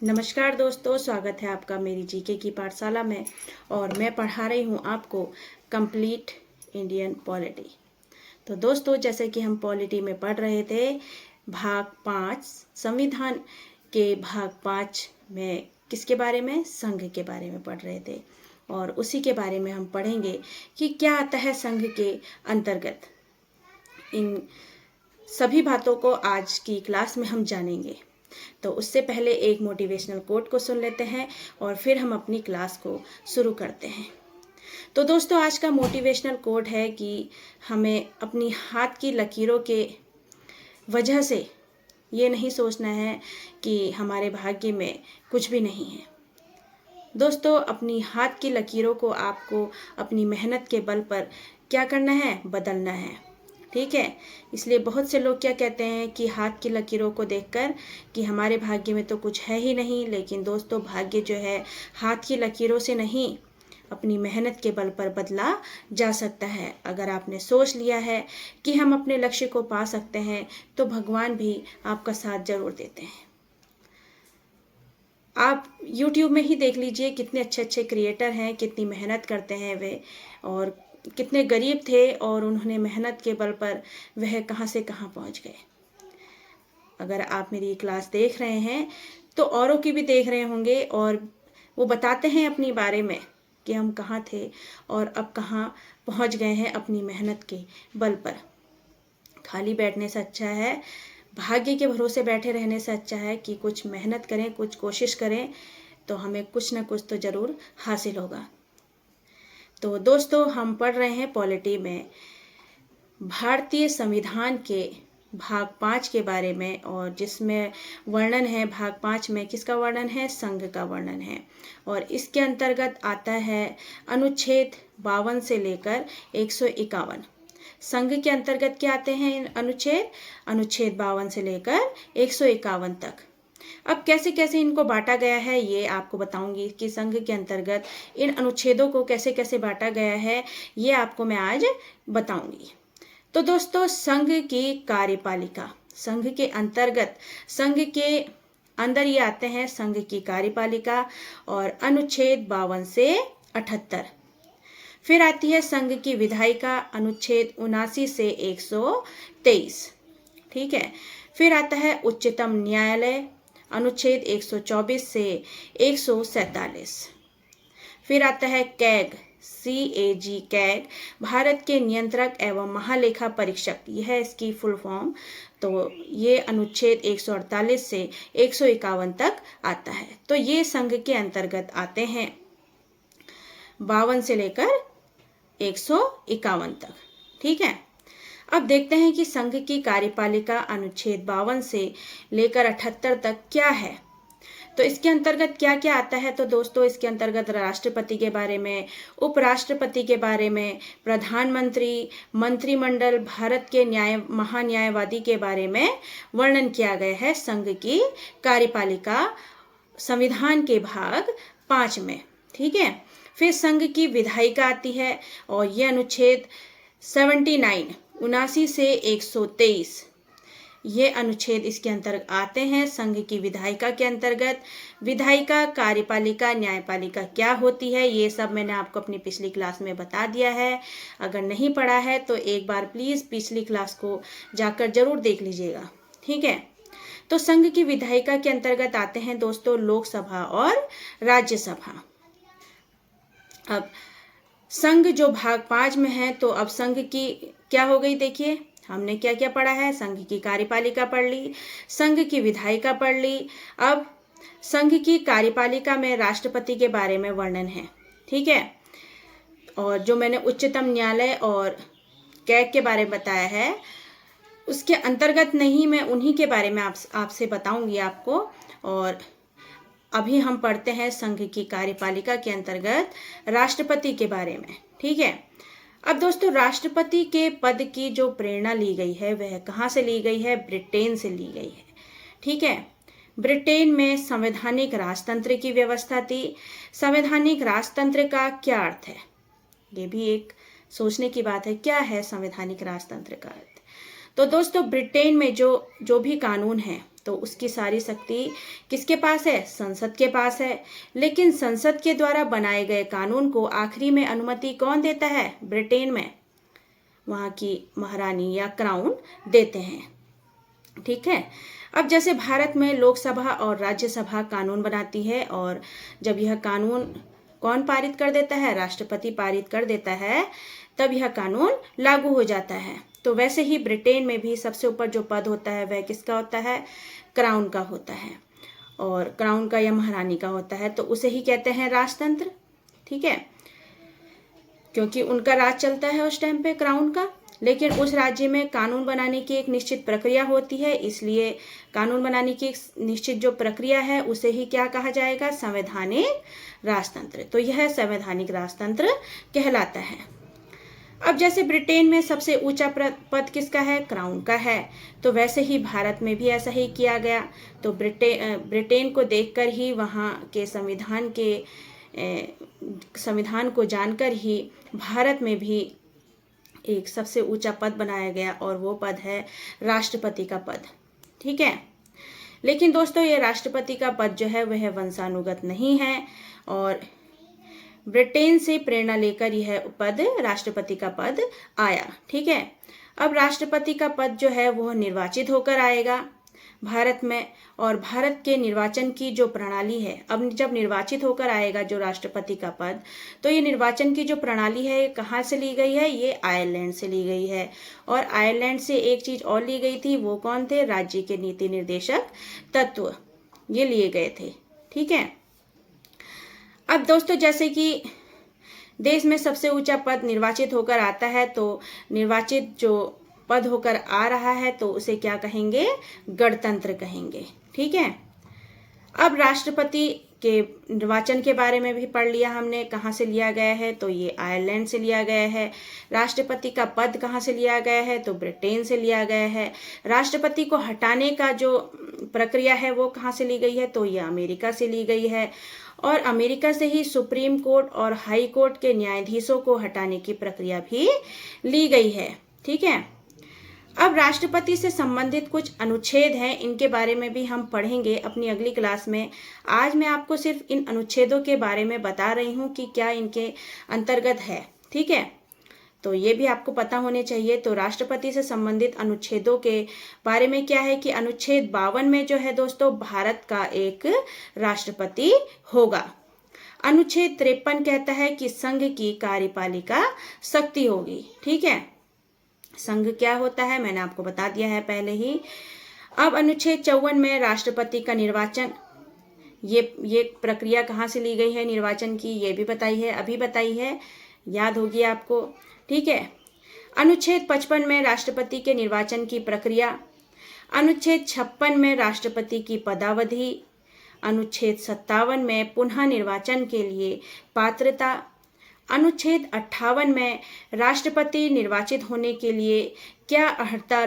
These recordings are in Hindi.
नमस्कार दोस्तों, स्वागत है आपका मेरी जीके की पाठशाला में। और मैं पढ़ा रही हूँ आपको कंप्लीट इंडियन पॉलिटी। तो दोस्तों, जैसे कि हम पॉलिटी में पढ़ रहे थे भाग 5 संविधान के भाग 5 में किसके बारे में, संघ के बारे में पढ़ रहे थे। और उसी के बारे में हम पढ़ेंगे कि क्या आता है संघ के अंतर्गत। इन सभी बातों को आज की क्लास में हम जानेंगे। तो उससे पहले एक मोटिवेशनल कोट को सुन लेते हैं और फिर हम अपनी क्लास को शुरू करते हैं। तो दोस्तों, आज का मोटिवेशनल कोट है कि हमें अपनी हाथ की लकीरों के वजह से ये नहीं सोचना है कि हमारे भाग्य में कुछ भी नहीं है। दोस्तों, अपनी हाथ की लकीरों को आपको अपनी मेहनत के बल पर क्या करना है, बदलना है। ठीक है, इसलिए बहुत से लोग क्या कहते हैं कि हाथ की लकीरों को देखकर कि हमारे भाग्य में तो कुछ है ही नहीं। लेकिन दोस्तों, भाग्य जो है हाथ की लकीरों से नहीं, अपनी मेहनत के बल पर बदला जा सकता है। अगर आपने सोच लिया है कि हम अपने लक्ष्य को पा सकते हैं तो भगवान भी आपका साथ जरूर देते हैं। आप YouTube में ही देख लीजिए, कितने अच्छे अच्छे क्रिएटर हैं, कितनी मेहनत करते हैं वे, और कितने गरीब थे और उन्होंने मेहनत के बल पर वह कहाँ से कहाँ पहुँच गए। अगर आप मेरी क्लास देख रहे हैं तो औरों की भी देख रहे होंगे, और वो बताते हैं अपनी बारे में कि हम कहाँ थे और अब कहाँ पहुँच गए हैं अपनी मेहनत के बल पर। खाली बैठने से अच्छा है, भाग्य के भरोसे बैठे रहने से अच्छा है कि कुछ मेहनत करें, कुछ कोशिश करें, तो हमें कुछ ना कुछ तो ज़रूर हासिल होगा। तो दोस्तों, हम पढ़ रहे हैं पॉलिटी में भारतीय संविधान के भाग 5 के बारे में, और जिसमें वर्णन है भाग 5 में किसका वर्णन है, संघ का वर्णन है। और इसके अंतर्गत आता है अनुच्छेद 52 से लेकर 151। संघ के अंतर्गत क्या आते हैं अनुच्छेद 52 से लेकर 151 तक। अब कैसे कैसे इनको बांटा गया है ये आपको बताऊंगी कि संघ के अंतर्गत इन अनुच्छेदों को कैसे कैसे बांटा गया है, ये आपको मैं आज बताऊंगी। तो दोस्तों, संघ की कार्यपालिका, संघ के अंतर्गत संघ के अंदर ये आते हैं संघ की कार्यपालिका और अनुच्छेद 52 से 78। फिर आती है संघ की विधायिका, अनुच्छेद 79 से 123। ठीक है, फिर आता है उच्चतम न्यायालय, अनुच्छेद 124 से 147। फिर आता है कैग, CAG, कैग भारत के नियंत्रक एवं महालेखा परीक्षक, यह है इसकी फुल फॉर्म। तो ये अनुच्छेद 148 से 151 तक आता है। तो ये संघ के अंतर्गत आते हैं 52 से लेकर 151 तक। ठीक है, अब देखते हैं कि संघ की कार्यपालिका अनुच्छेद 52 से लेकर 78 तक क्या है। तो इसके अंतर्गत क्या क्या आता है। तो दोस्तों, इसके अंतर्गत राष्ट्रपति के बारे में, उपराष्ट्रपति के बारे में, प्रधानमंत्री, मंत्रिमंडल, भारत के महान्यायवादी के बारे में वर्णन किया गया है संघ की कार्यपालिका संविधान के भाग 5 में। ठीक है, फिर संघ की विधायिका आती है और यह अनुच्छेद 79 से 123, ये अनुच्छेद इसके अंतर्गत आते हैं संघ की विधायिका के अंतर्गत। विधायिका, कार्यपालिका, न्यायपालिका क्या होती है, ये सब मैंने आपको अपनी पिछली क्लास में बता दिया है। अगर नहीं पढ़ा है तो एक बार प्लीज़ पिछली क्लास को जाकर जरूर देख लीजिएगा। ठीक है, तो संघ की विधायिका के अंतर्गत आते हैं दोस्तों लोकसभा और राज्यसभा। अब संघ जो भाग 5 में है, तो अब संघ की क्या हो गई, देखिए हमने क्या क्या पढ़ा है। संघ की कार्यपालिका पढ़ ली, संघ की विधायिका पढ़ ली। अब संघ की कार्यपालिका में राष्ट्रपति के बारे में वर्णन है। ठीक है, और जो मैंने उच्चतम न्यायालय और कैग के बारे में बताया है, उसके अंतर्गत नहीं, मैं उन्हीं के बारे में आपसे बताऊंगी आपको। और अभी हम पढ़ते हैं संघ की कार्यपालिका के अंतर्गत राष्ट्रपति के बारे में। ठीक है, अब दोस्तों, राष्ट्रपति के पद की जो प्रेरणा ली गई है वह कहाँ से ली गई है, ब्रिटेन से ली गई है। ठीक है, ब्रिटेन में संवैधानिक राजतंत्र की व्यवस्था थी। संवैधानिक राजतंत्र का क्या अर्थ है, ये भी एक सोचने की बात है। क्या है संवैधानिक राजतंत्र का अर्थ। तो दोस्तों, ब्रिटेन में जो भी कानून है तो उसकी सारी शक्ति किसके पास है? संसद के पास है। लेकिन संसद के द्वारा बनाए गए कानून को आखिरी में अनुमति कौन देता है? ब्रिटेन में वहाँ की महारानी या क्राउन देते हैं। ठीक है। अब जैसे भारत में लोकसभा और राज्यसभा कानून बनाती है, और जब यह कानून कौन पारित कर देता है? राष्ट्रपति पारित कर देता है, तब यह कानून लागू हो जाता है। तो वैसे ही ब्रिटेन में भी सबसे ऊपर जो पद होता है वह किसका होता है? क्राउन का होता है, और क्राउन का या महारानी का होता है, तो उसे ही कहते हैं राजतंत्र। ठीक है, क्योंकि उनका राज चलता है उस टाइम पे, क्राउन का। लेकिन उस राज्य में कानून बनाने की एक निश्चित प्रक्रिया होती है, इसलिए कानून बनाने की एक निश्चित जो प्रक्रिया है उसे ही क्या कहा जाएगा? संवैधानिक राजतंत्र। तो यह संवैधानिक राजतंत्र कहलाता है। अब जैसे ब्रिटेन में सबसे ऊंचा पद किसका है? क्राउन का है। तो वैसे ही भारत में भी ऐसा ही किया गया। तो ब्रिटेन को देखकर ही, वहाँ के संविधान को जानकर ही भारत में भी एक सबसे ऊंचा पद बनाया गया, और वो पद है राष्ट्रपति का पद। ठीक है। लेकिन दोस्तों, ये राष्ट्रपति का पद जो है वह वंशानुगत नहीं है, और ब्रिटेन से प्रेरणा लेकर यह पद, राष्ट्रपति का पद आया। ठीक है। अब राष्ट्रपति का पद जो है वह निर्वाचित होकर आएगा भारत में, और भारत के निर्वाचन की जो प्रणाली है, अब जब निर्वाचित होकर आएगा जो राष्ट्रपति का पद, तो ये निर्वाचन की जो प्रणाली है कहाँ से ली गई है? ये आयरलैंड से ली गई है। और आयरलैंड से एक चीज और ली गई थी, वो कौन थे? राज्य के नीति निर्देशक तत्व, ये लिए गए थे। ठीक है। अब दोस्तों, जैसे कि देश में सबसे ऊंचा पद निर्वाचित होकर आता है, तो निर्वाचित जो पद होकर आ रहा है तो उसे क्या कहेंगे? गणतंत्र कहेंगे। ठीक है। अब राष्ट्रपति के निर्वाचन के बारे में भी पढ़ लिया हमने, कहाँ से लिया गया है? तो ये आयरलैंड से लिया गया है। राष्ट्रपति का पद कहाँ से लिया गया है? तो ब्रिटेन से लिया गया है। राष्ट्रपति को हटाने का जो प्रक्रिया है वो कहाँ से ली गई है? तो ये अमेरिका से ली गई है, और अमेरिका से ही सुप्रीम कोर्ट और हाई कोर्ट के न्यायाधीशों को हटाने की प्रक्रिया भी ली गई है। ठीक है। अब राष्ट्रपति से संबंधित कुछ अनुच्छेद हैं, इनके बारे में भी हम पढ़ेंगे अपनी अगली क्लास में। आज मैं आपको सिर्फ इन अनुच्छेदों के बारे में बता रही हूँ कि क्या इनके अंतर्गत है। ठीक है। तो ये भी आपको पता होने चाहिए। तो राष्ट्रपति से संबंधित अनुच्छेदों के बारे में क्या है कि अनुच्छेद 52 में जो है दोस्तों, भारत का एक राष्ट्रपति होगा। अनुच्छेद 53 कहता है कि संघ की कार्यपालिका शक्ति होगी। ठीक है। संघ क्या होता है मैंने आपको बता दिया है पहले ही। अब अनुच्छेद 54 में राष्ट्रपति का निर्वाचन, ये प्रक्रिया कहाँ से ली गई है निर्वाचन की, ये भी बताई है, अभी बताई है, याद होगी आपको। ठीक है। अनुच्छेद 55 में राष्ट्रपति के निर्वाचन की प्रक्रिया, अनुच्छेद 56 में राष्ट्रपति की पदावधि, अनुच्छेद 57 में पुनः निर्वाचन के लिए पात्रता, अनुच्छेद 58 में राष्ट्रपति निर्वाचित होने के लिए क्या अर्हता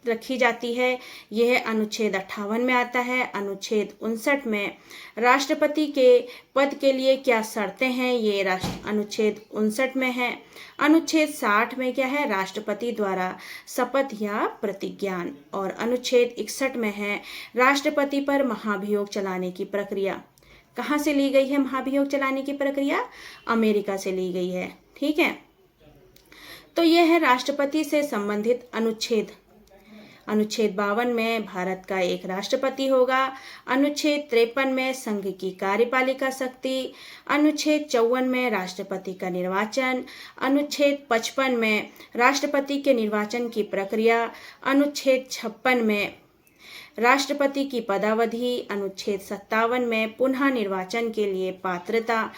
रखी जाती है, यह अनुच्छेद 58 में आता है। अनुच्छेद 59 में राष्ट्रपति के पद के लिए क्या शर्तें हैं, ये अनुच्छेद 59 में है। अनुच्छेद 60 में क्या है? राष्ट्रपति द्वारा शपथ या प्रतिज्ञान। और अनुच्छेद 61 में है राष्ट्रपति पर महाभियोग चलाने की प्रक्रिया। कहाँ से ली गई है महाभियोग चलाने की प्रक्रिया? अमेरिका से ली गई है। ठीक है। तो यह है राष्ट्रपति से संबंधित अनुच्छेद। अनुच्छेद 52 में भारत का एक राष्ट्रपति होगा। अनुच्छेद 53 में संघ की कार्यपालिका शक्ति। अनुच्छेद 54 में राष्ट्रपति का निर्वाचन। अनुच्छेद 55 में राष्ट्रपति के निर्वाचन की प्रक्रिया। अनुच्छेद 56 में राष्ट्रपति की पदावधि। अनुच्छेद 57 में पुनः निर्वाचन के लिए पात्रता।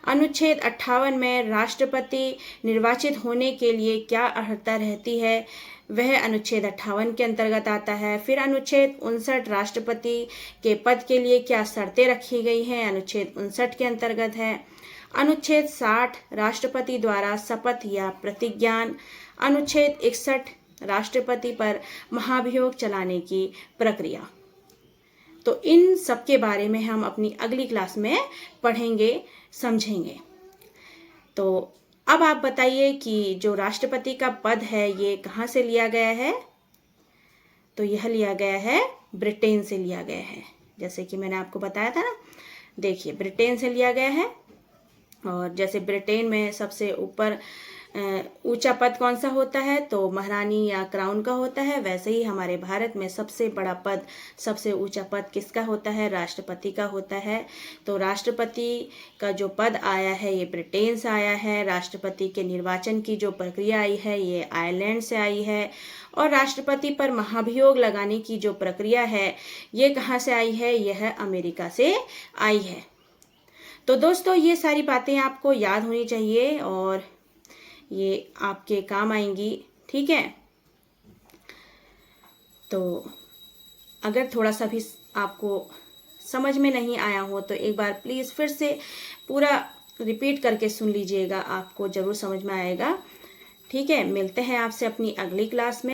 अनुच्छेद 58 में राष्ट्रपति निर्वाचित होने के लिए क्या अर्हता रहती है, वह अनुच्छेद 58 के अंतर्गत आता है। फिर अनुच्छेद 59 राष्ट्रपति के पद के लिए क्या शर्तें रखी गई हैं, अनुच्छेद 59 के अंतर्गत है। अनुच्छेद 60 राष्ट्रपति द्वारा शपथ या प्रतिज्ञान। अनुच्छेद 61 राष्ट्रपति पर महाभियोग चलाने की प्रक्रिया। तो इन सब के बारे में हम अपनी अगली क्लास में पढ़ेंगे, समझेंगे। तो अब आप बताइए कि जो राष्ट्रपति का पद है ये कहाँ से लिया गया है? तो यह लिया गया है ब्रिटेन से लिया गया है। जैसे कि मैंने आपको बताया था ना, देखिए ब्रिटेन से लिया गया है। और जैसे ब्रिटेन में सबसे ऊपर ऊंचा पद कौन सा होता है, तो महारानी या क्राउन का होता है। वैसे ही हमारे भारत में सबसे बड़ा पद, सबसे ऊंचा पद किसका होता है, राष्ट्रपति का होता है। तो राष्ट्रपति का जो पद आया है ये ब्रिटेन से आया है। राष्ट्रपति के निर्वाचन की जो प्रक्रिया आई है ये आयरलैंड से आई है। और राष्ट्रपति पर महाभियोग लगाने की जो प्रक्रिया है ये कहाँ से आई है, यह अमेरिका से आई है। तो दोस्तों ये सारी बातें आपको याद होनी चाहिए और ये आपके काम आएंगी, ठीक है। तो अगर थोड़ा सा भी आपको समझ में नहीं आया हो तो एक बार प्लीज़ फिर से पूरा रिपीट करके सुन लीजिएगा, आपको ज़रूर समझ में आएगा, ठीक है। मिलते हैं आपसे अपनी अगली क्लास में।